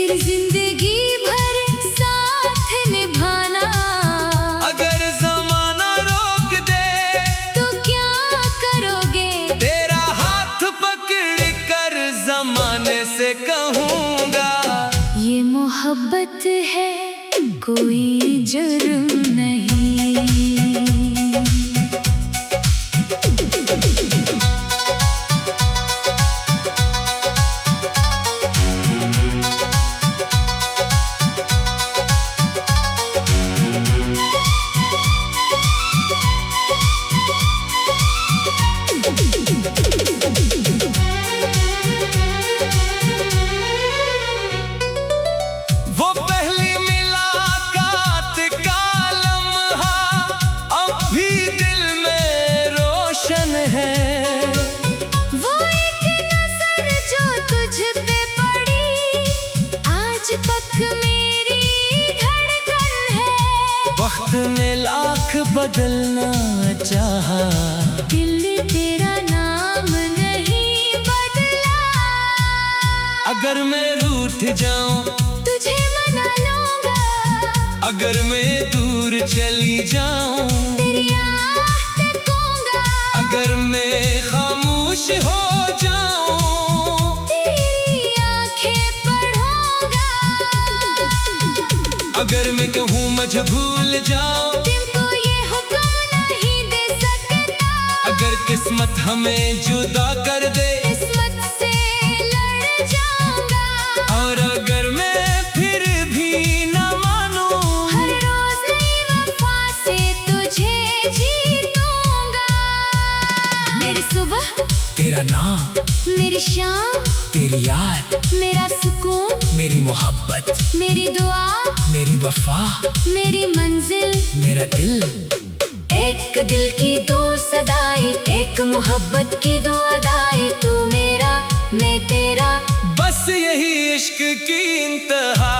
फिर जिंदगी भर साथ निभाना। अगर जमाना रोक दे तो क्या करोगे? तेरा हाथ पकड़ कर जमाने से कहूँगा, ये मोहब्बत है कोई जुर्म नहीं। वो पहली मुलाकात का लम्हा अब भी दिल में रोशन है। वो एक नजर जो तुझ पे पड़ी, आज तक मेरी धड़कन है। वक्त ने लाख बदलना चाहा, दिल ने तेरा नाम नहीं बदला। अगर मैं रूठ जाऊं तुझे मना लूंगा, अगर मैं दूर चली जाऊं, तेरी आह तकूंगा। अगर मैं खामोश हो जाऊं, तेरी आंखें पढ़ूंगा। अगर मैं कहूँ मुझे भूल जाओ, तुमको ये हुक्म नहीं दे सकता। अगर किस्मत हमें जुदा कर दे, किस्मत से लड़ जाऊंगा। और अगर मैं फिर भी न मानूं, हर रोज नई वफा से तुझे जीतूंगा। मेरी सुबह, तेरा नाम, मेरी शाम, तेरी याद, मेरा सुकून, मेरी मोहब्बत, मेरी दुआ, मेरी वफा, मेरी मंजिल, मेरा दिल। एक दिल की दो सदाई, एक मोहब्बत की दो अदाई। तू मेरा, मैं तेरा, बस यही इश्क की इंतहा।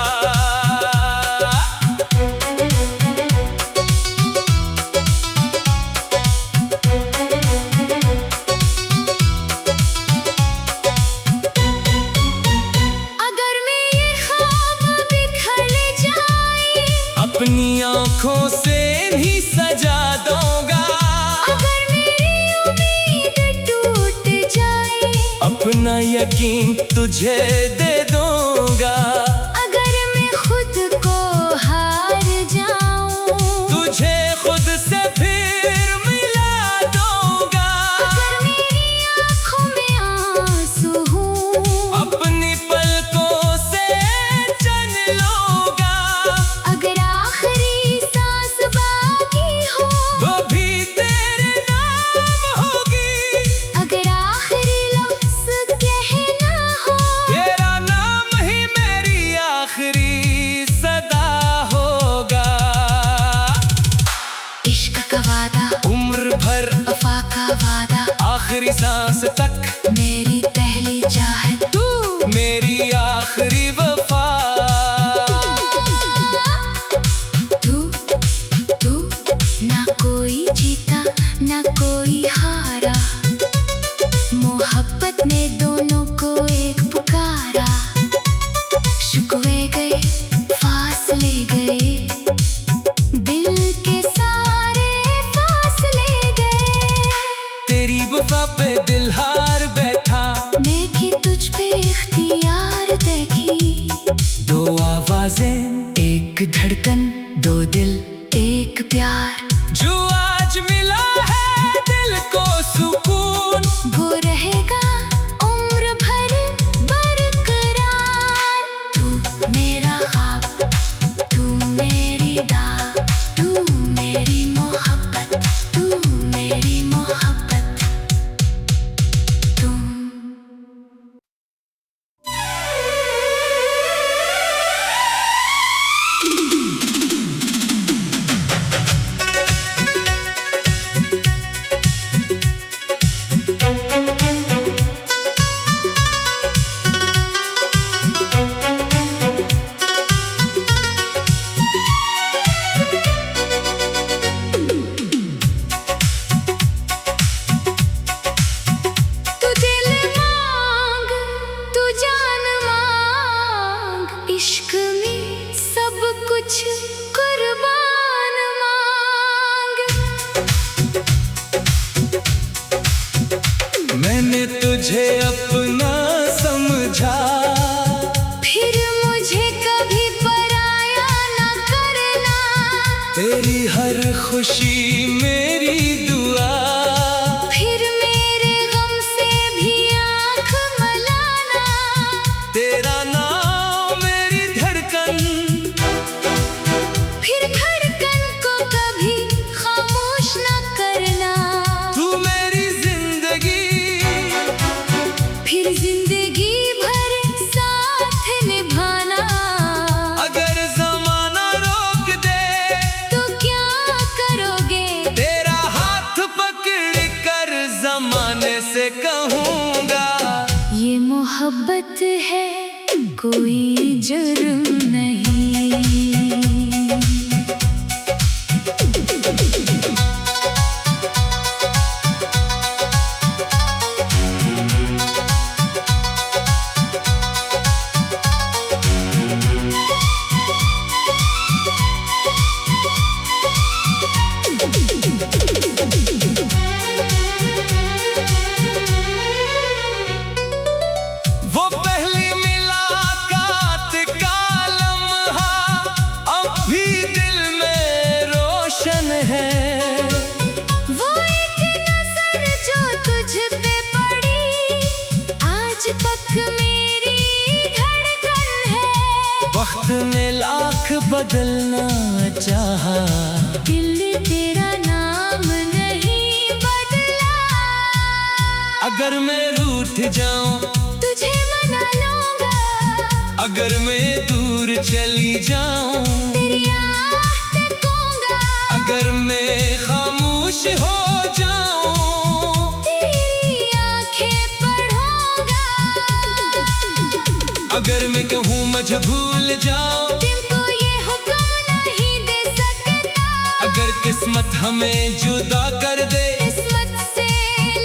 अगर मेरे ख्वाब बिखर जाए, अपनी आँखों से भी सजा दूंगा। अगर मेरी उम्मीद टूट जाए, अपना यकीन तुझे दे दूंगा। अगर मैं खुद को हार जाऊं, तुझे खुद से फिर मिला दूंगा। अगर मेरी आंखों में आंसू हूँ, अपनी पलकों से चन लूंगा। अगर आखिरी सांस बाकी हो, वो भी तेरे नाम होगी। अगर आखिरी लफ्ज कहना हो, तेरा नाम ही मेरी आखिरी सदा होगा। इश्क का वादा, उम्र भर, वफा का वादा, आखिरी सांस तक, मेरी पहली चाहत तू। मेरी आखिरी वफा। तू ना कोई जीता ना कोई हारा, मोहब्बत ने दोनों को एक पुकारा। शुक्वे गए, फासले गए, दिल के सारे फासले गए। तेरी वफा पे दिल हार बैठा, मैं भी तुझ पे इख्तियार देखी। दो आवाजें, एक धड़कन, दो दिल, एक प्यार। जो आज मिला है दिल को सुकून, वो रहेगा उम्र भर बरकरार। तू मेरा ख्वाब, तू मेरी दाग, तू मेरी मोहब्बत, तू मेरी मोहब्बत, तू। इश्क में सब कुछ कुर्बान मांग। मैंने तुझे अपना समझा, फिर मुझे कभी पराया न करना। तेरी हर खुशी मेरी दुआ, फिर मेरे गम से भी आँख मलाना। तेरा नाम मेरी धड़कन, फिर धड़कन को कभी खामोश न करना। तू मेरी जिंदगी, फिर जिंदगी भर साथ निभाना। अगर जमाना रोक दे तो क्या करोगे? तेरा हाथ पकड़ कर जमाने से कहूँगा, ये मोहब्बत है कोई जुर्म नहीं। वो पहली मुलाकात का लम्हा अब भी दिल में रोशन है। वो एक नजर जो तुझ पे पड़ी, आज तक मेरी धड़कन है। वक्त ने लाख बदलना चाहा, दिल तेरा नाम नहीं बदला। अगर मैं रूठ जाऊं, तुझे मना लूंगा। अगर मैं दूर चली जाऊं, तेरी आह तकूंगा। अगर मैं खामोश हो जाऊं, तेरी आंखें पढ़ूंगा। अगर मैं कहूँ मुझे भूल जाओ, तुमको ये हुक्म नहीं दे सकता। अगर किस्मत हमें जुदा कर दे, किस्मत से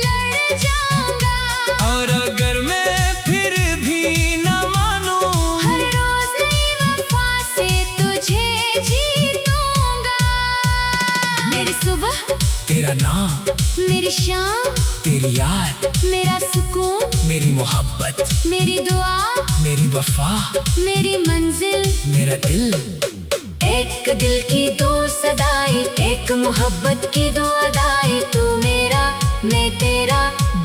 लड़ जाऊंगा। और अगर मैं फिर भी न मानूं, हर रोज नई वफा से तुझे जीतूंगा। मेरी सुबह, तेरा नाम, मेरी शाम, तेरी याद, मेरा सुकून, मेरी मोहब्बत, मेरी दुआ, मेरी वफा, मेरी मंजिल, मेरा दिल। एक दिल की दो सदाई, एक मोहब्बत की दो अदाई। तू मेरा, मैं तेरा,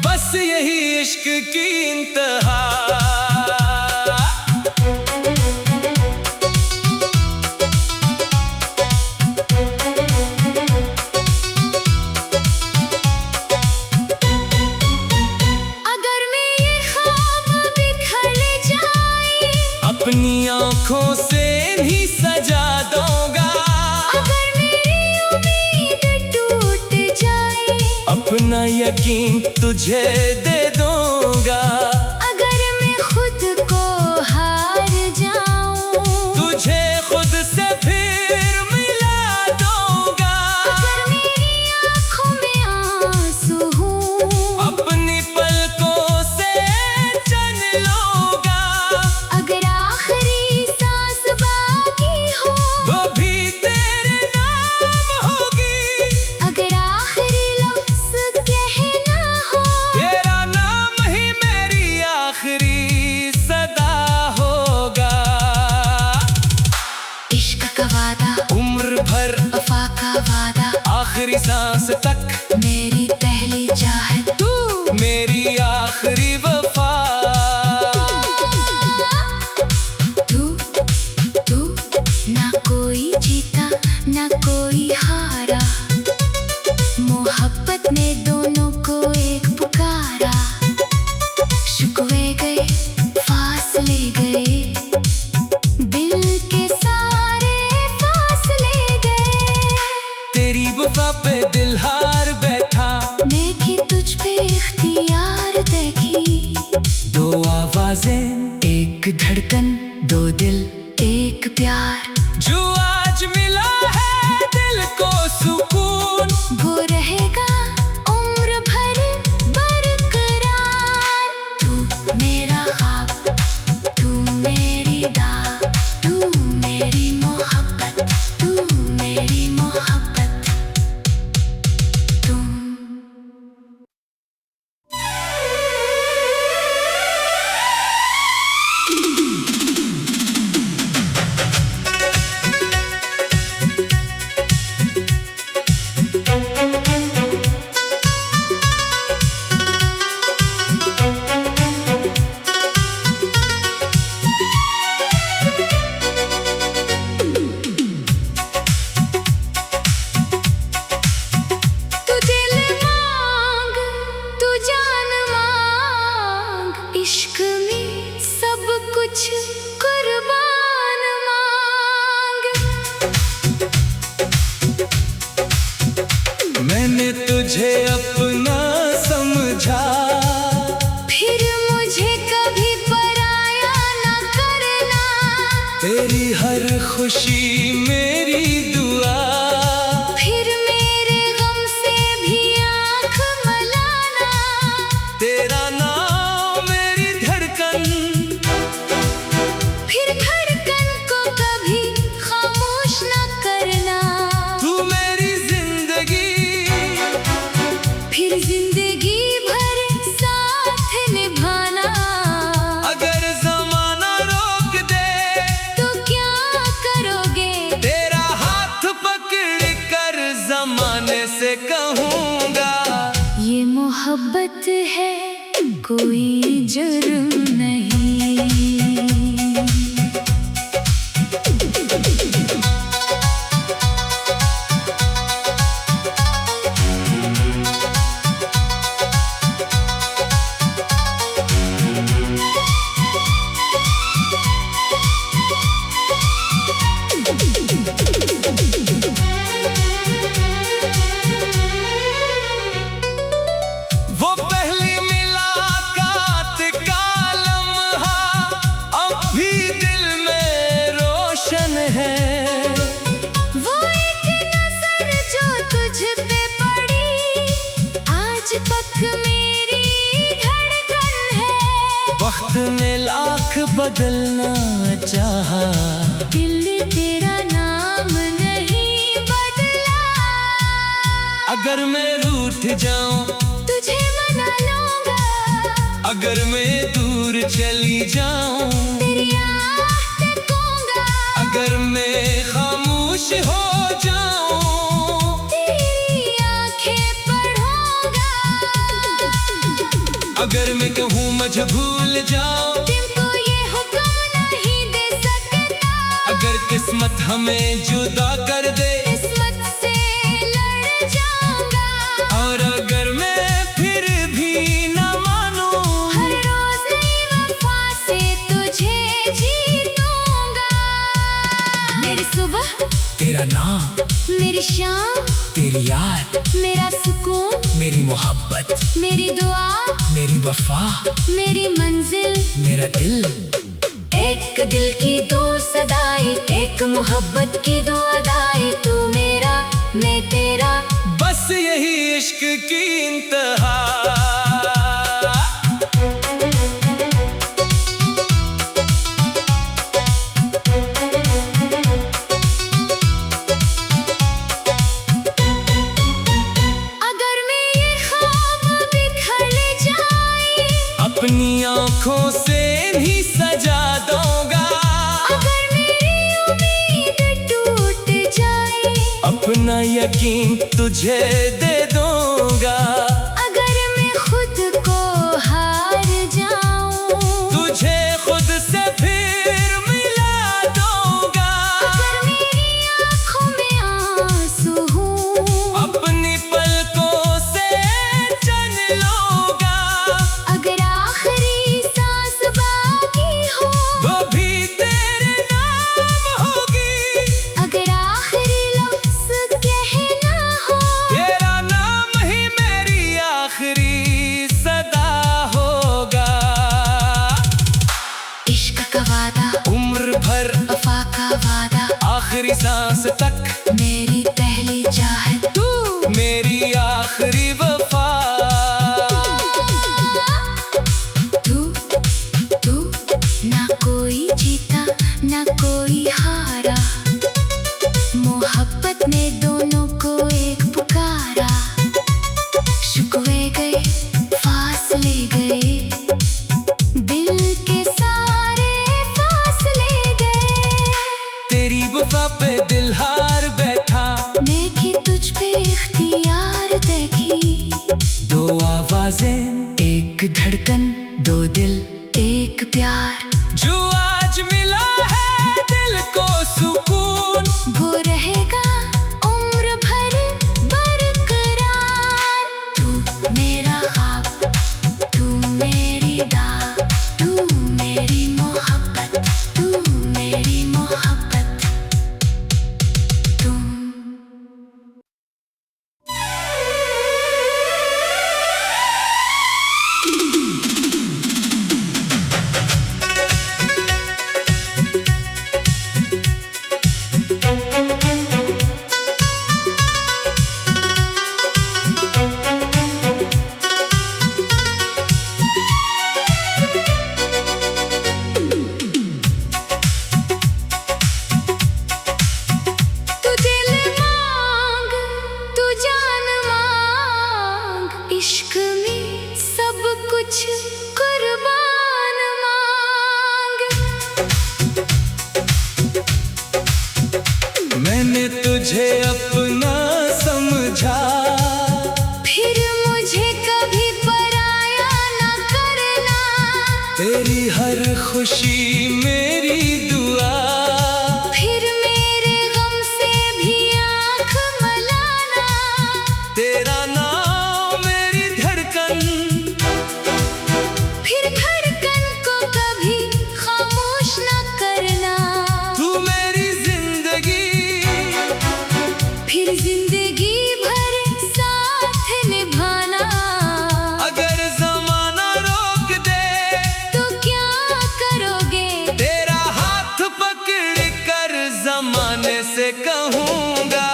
बस यही इश्क की इंतहा। अगर मेरे ख्वाब बिखर जाए, अपनी आँखों से नहीं सजा दूंगा। अगर मेरी उम्मीद टूट जाए, अपना यकीन तुझे दे दूंगा। अगर मैं खुद को हार जाऊं, तुझे खुद से फिर मिला दूंगा। अगर मेरी आँखों में आंसू हों, अपनी पलकों से चन लूंगा। अगर आखिरी सांस बाकी हो, वो भी तेरे नाम होगी। अगर आखिरी लफ्ज़ कहना हो, तेरा नाम ही मेरी आखिरी सदा होगा। इश्क का वादा, उम्र भर, वफा का वादा, आखिरी सांस तक, मेरी पहली चाहत तू मेरी आखिरी वफा। तू ना कोई जीता ना कोई हारा, मोहब्बत ने दोनों को एक पुकारा। शुक्वे गए, फासले गए, दिल के सारे फासले गए। तेरी वफा पे दिल हार बैठा, देखी तुझ पे इख्तियार देखी। दो आवाजें, एक धड़कन, दो दिल, एक प्यार। जो आज मिला है दिल को सुकून, वो रहेगा उम्र भर बरकरार। तू मेरा ख्वाब, तू मेरी दाग, मुझे अपना समझा, फिर मुझे कभी पराया न करना। तेरी हर खुशी मेरी दुआ, फिर मेरे गम से भी आँख मलाना। तेरा नाम मेरी धड़कन, फिर धड़कन को कभी खामोश न करना। तू मेरी जिंदगी, फिर जिंदगी भर साथ निभाना। अगर जमाना रोक दे तो क्या करोगे? तेरा हाथ पकड़ कर जमाने से कहूँगा, ये मोहब्बत है कोई जुर्म नहीं। वो पहली मुलाकात का लम्हा अब भी दिल में रोशन है। वो एक नजर जो तुझ पे पड़ी, आज तक मेरी धड़कन है। वक्त ने लाख बदलना चाहा, दिल तेरा नाम नहीं बदला। अगर मैं रूठ जाऊं, तुझे मना लूंगा। अगर मैं दूर चली जाऊं, तेरी आह तकूंगा। अगर मैं खामोश हो जाऊं, तेरी आंखें पढ़ूंगा। अगर मैं कहूँ मुझे भूल जाओ, तुमको ये हुक्म नहीं दे सकता। अगर किस्मत हमें जुदा कर दे, किस्मत से लड़ जाऊंगा। और अगर मैं फिर भी न मानूं, हर रोज नई वफा से तुझे जीतूंगा। मेरी सुबह, तेरा नाम, मेरी शाम, तेरी याद, मेरा सुकून, मेरी मोहब्बत, मेरी दुआ, मेरी वफा, मेरी मंजिल, मेरा दिल। एक दिल की दो सदाई, एक मोहब्बत की दो अदाई। तू मेरा, मैं तेरा, बस यही इश्क की इंतहा। अगर मेरे ख्वाब बिखर जाए, अपनी आँखों से भी सजा दूंगा। अगर मेरी उम्मीद टूट जाए, अपना यकीन तुझे दे दूंगा। अगर मैं खुद को हार जाऊं, तुझे खुद से फिर मिला दूंगा। अगर मेरी आँखों में आंसू हों, अपनी पलकों से चन लूंगा। अगर आखिरी सांस बाकी हो, वो भी तेरे नाम होगी। अगर आखिरी लफ्ज़ कहना हो, तेरा नाम ही मेरी आखिरी सदा होगा। इश्क का वादा, उम्र भर, वफा का वादा, आखिरी सांस तक, मेरी पहली चाहत तू मेरी आखिरी वफा। तू ना कोई जीता ना कोई हारा, मोहब्बत ने दोनों को एक पुकारा। शुक्वे गए, फासले गए, दिल के सारे फासले गए। तेरी वफा पे दिल हार बैठा, देखी तुझ पे इख्तियार देखी। दो आवाजें, एक धड़कन, दो दिल, एक प्यार। जो आज मिला है दिल को सुकून, वो रहेगा उम्र भर बरकरार। तू मेरा ख्वाब, तू मेरी दाग, तू मेरी मोहब्बत, तू मेरी मोहब्बत। तुम मुझे अपना समझा, फिर मुझे कभी पराया न करना। तेरी हर खुशी मेरी दुआ, फिर मेरे गम से भी आँख मलाना। तेरा नाम मेरी धड़कन, फिर धड़कन को कभी खामोश न करना। तू मेरी जिंदगी, फिर जिंदगी भर साथ निभाना। अगर जमाना रोक दे तो क्या करोगे? तेरा हाथ पकड़ कर जमाने से कहूँगा,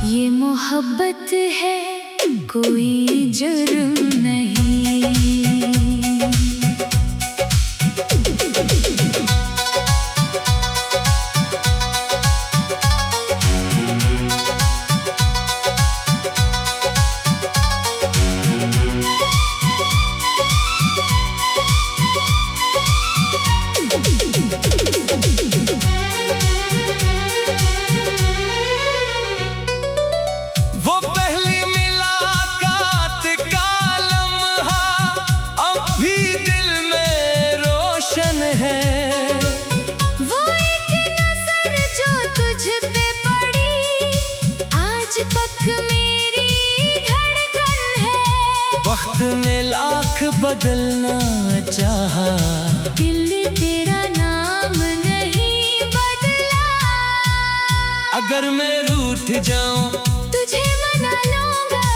ये मोहब्बत है कोई जुर्म नहीं। वो पहली मुलाकात का लम्हा अब भी दिल में रोशन है। वो एक नजर जो तुझ पे पड़ी, आज तक मेरी धड़कन है। वक्त ने लाख बदलना चाहा, दिल ने तेरा नाम नहीं बदला। अगर मैं रूठ जाऊं, तुझे मना लूंगा।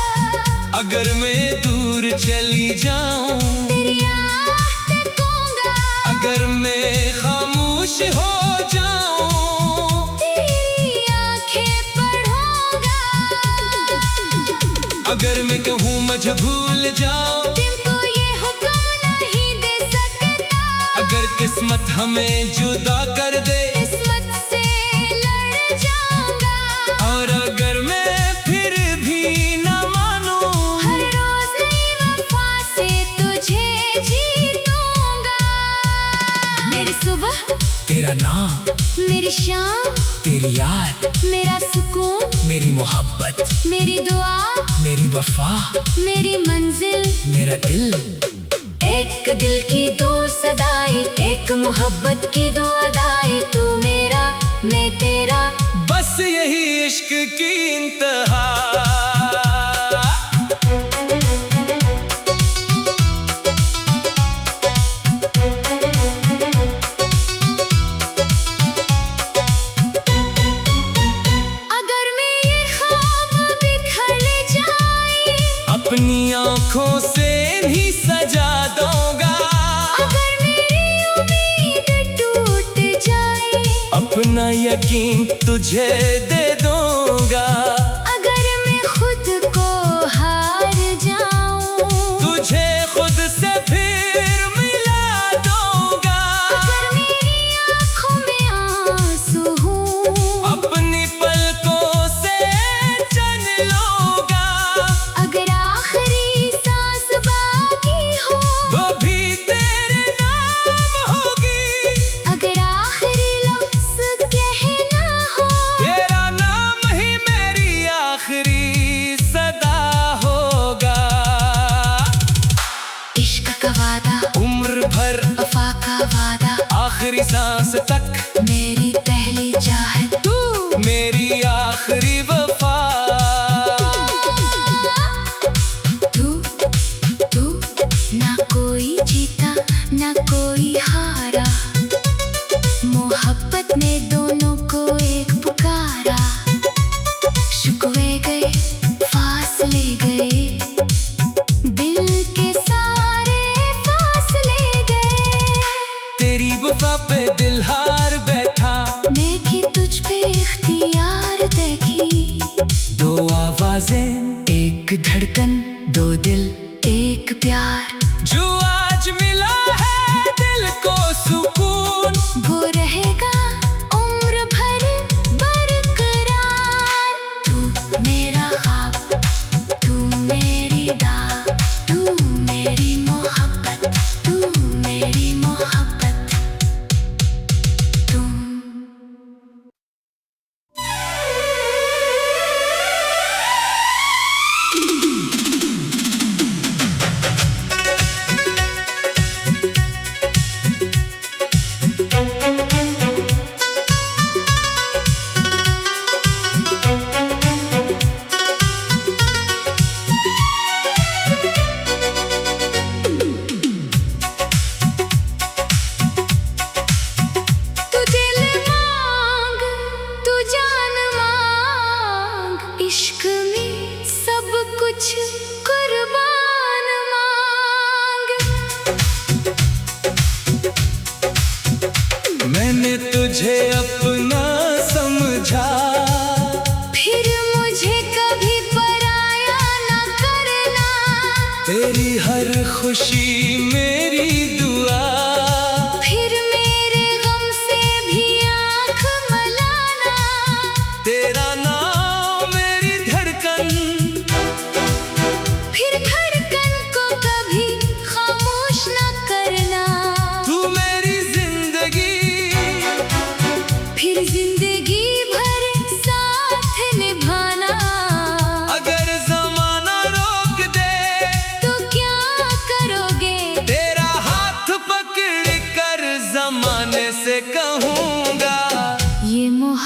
अगर मैं दूर चली जाऊं, तेरी आह तकूंगा। अगर मैं खामोश हो जाऊं, तेरी आंखें पढ़ूंगा। अगर मैं कहूँ मुझे भूल जाओ, तुमको ये हुक्म नहीं दे सकता। अगर किस्मत हमें जुदा कर दे, किस्मत से लड़ जाऊंगा। और अगर मैं फिर भी न मानूं, हर रोज नई वफा से तुझे जीतूंगा। मेरी सुबह, तेरा नाम, मेरी शाम, तेरी याद, मेरा सुकून, मेरी मोहब्बत, मेरी दुआ, मेरी वफा, मेरी मंजिल, मेरा दिल। एक दिल की दो सदाई, एक मोहब्बत की दो अदाई। तू मेरा, मैं तेरा, बस यही इश्क की इंतहा। अगर मेरे ख्वाब बिखर जाए, अपनी आँखों से भी सजा दूंगा। अगर मेरी उम्मीद टूट जाए, अपना यकीन तुझे दे दूंगा। अगर मैं खुद को हार जाऊं, तुझे खुद से फिर मिला दूंगा। अगर मेरी आँखों में आंसू हूँ, अपनी पलकों से चन लूंगा। अगर आखिरी सांस बाकी हो, वो भी तेरे नाम होगी। अगर आखिरी लफ्ज़ कहना हो, तेरा नाम ही मेरी आखिरी सदा होगा। इश्क का वादा, उम्र भर, वफा का वादा, आखिरी सांस तक, मेरी पहली चाहत तू। मेरी आखिरी वफा। तू ना कोई जीता ना कोई हारा, मोहब्बत ने दोनों को एक पुकारा। शुक्वे गए, फासले गए, दिल के सारे फासले गए। तेरी वफा पे दिल हार बैठा, देखी तुझ पे इख्तियार देखी। दो आवाजें, एक धड़कन, दो दिल, एक प्यार। जो आज मिला है दिल को सुकून, वो रहेगा उम्र भर बरकरार। तू मेरा ख्वाब, तू मेरी दाग, तू मेरी मोहब्बत, तू मेरी मोहब्बत, तू।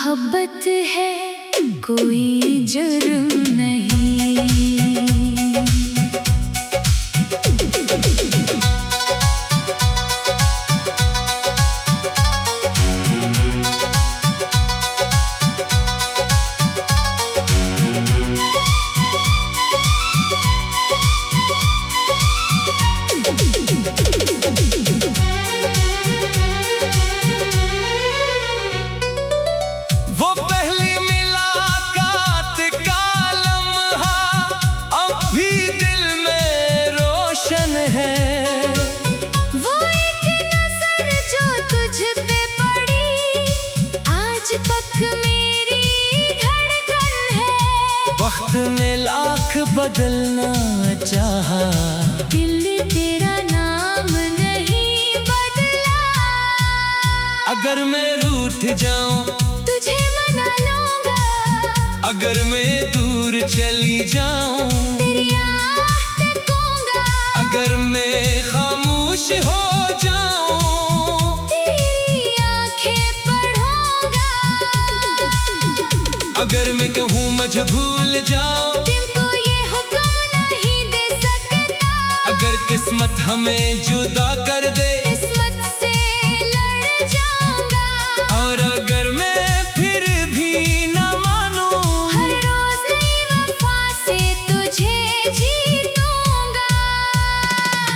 मोहब्बत है कोई जुर्म नहीं। वो पहली मुलाकात का लम्हा अब भी दिल में रोशन है। वो एक नजर जो तुझ पे पड़ी आज तक मेरी धड़कन है। वक्त ने लाख बदलना चाहा, दिल तेरा नाम नहीं बदला। अगर मैं रूठ जाऊं तुझे मना लूंगा, अगर मैं दूर चली जाऊं तेरी आह तकूंगा। अगर मैं खामोश हो जाऊं तेरी आंखें पढ़ूंगा। अगर मैं कहूँ मुझे भूल जाओ दिल को ये हुक्म नहीं दे सकता। अगर किस्मत हमें जुदा कर दे किस्मत से लड़ जाऊंगा। और अगर मैं फिर भी न मानूं हर रोज नई वफा से तुझे जीतूंगा।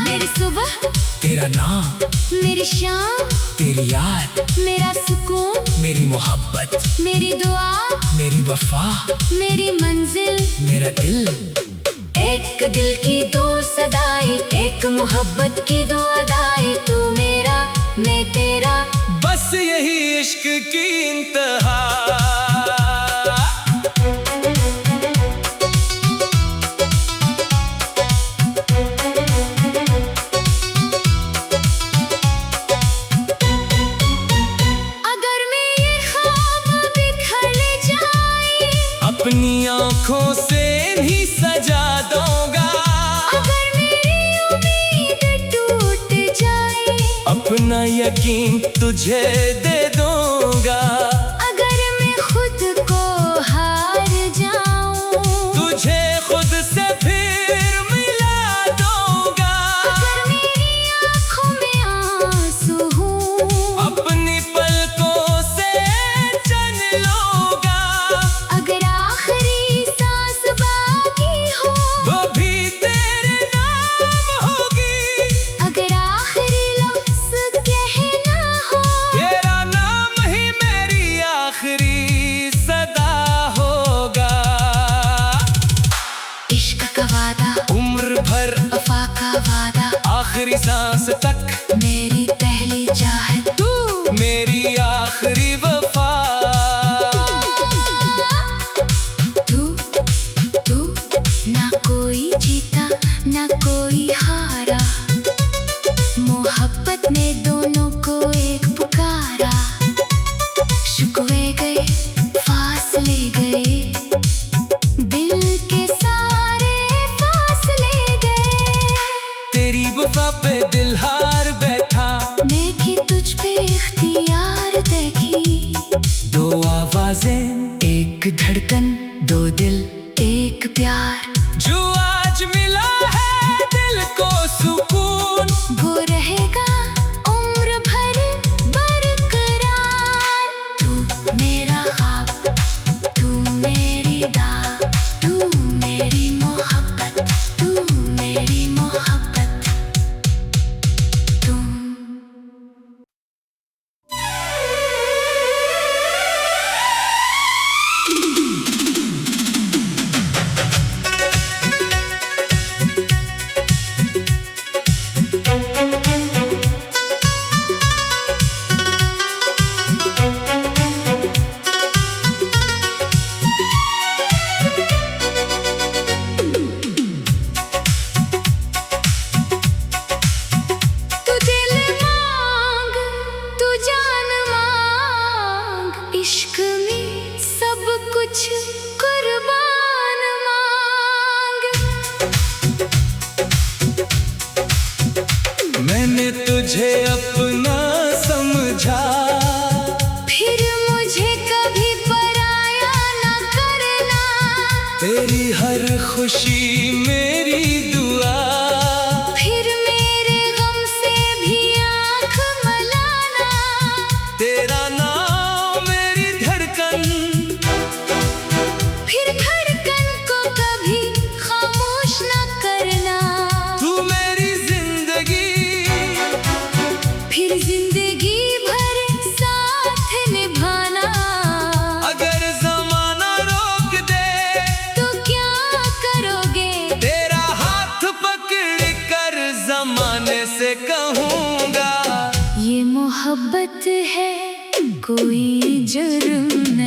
मेरी सुबह तेरा नाम, मेरी शाम, तेरी याद, मेरा सुकून, मेरी मोहब्बत, मेरी दुआ, मेरी वफा, मेरी मंजिल, मेरा दिल। एक दिल की दो सदाई, एक मोहब्बत की दो अदाई। तू मेरा मैं तेरा, बस यही इश्क की इंतहा। अगर मेरे ख्वाब बिखर जाए, अपनी आँखों से भी सजा दूंगा। अगर मेरी उम्मीद टूट जाए, अपना यकीन तुझे दे दूंगा। अगर मैं खुद को हार जाऊं, तुझे खुद से फिर मिला दूंगा। अगर मेरी आँखों में आंसू हों, अपनी पलकों से चन लूंगा। अगर आखिरी सांस बाकी हो, वो भी तेरे नाम होगी। अगर आखिरी लफ्ज़ कहना हो, तेरा नाम ही मेरी आखिरी सदा होगा। इश्क का वादा, उम्र भर वफा का वादा, आखिरी सांस तक मेरी पहली चाहत तू मेरी आखिरी वफा। तू तू ना कोई जीता ना कोई हारा, मोहब्बत ने दोनों को एक पुकारा। शुक्वे गए फासले गए, दिल के सारे फासले गए। तेरी वफा पे दिल हार बैठा, मैं भी तुझ पे इख्तियार देखी। दो आवाजें, एक धड़कन, दो दिल, एक प्यार। जो आज मिला है दिल को सुकून, वो रहेगा उम्र भर बरकरार। तू मेरा ख्वाब, तू मेरी दाग, तू मेरी मोहब्बत, तू मेरी मोहब्बत, तू। तुझे अपना समझा, फिर मुझे कभी खुशी मेरी दुआ। फिर मेरे गम से भी आँख मलाना, तेरा नाम मेरी धड़कन, फिर धड़कन को कभी खामोश न करना। तू मेरी जिंदगी, फिर जिंदगी भर साथ निभाना। अगर जमाना रोक दे तो क्या करोगे? तेरा हाथ पकड़ कर जमाने से कहूँगा, ये मोहब्बत है कोई जुर्म नहीं।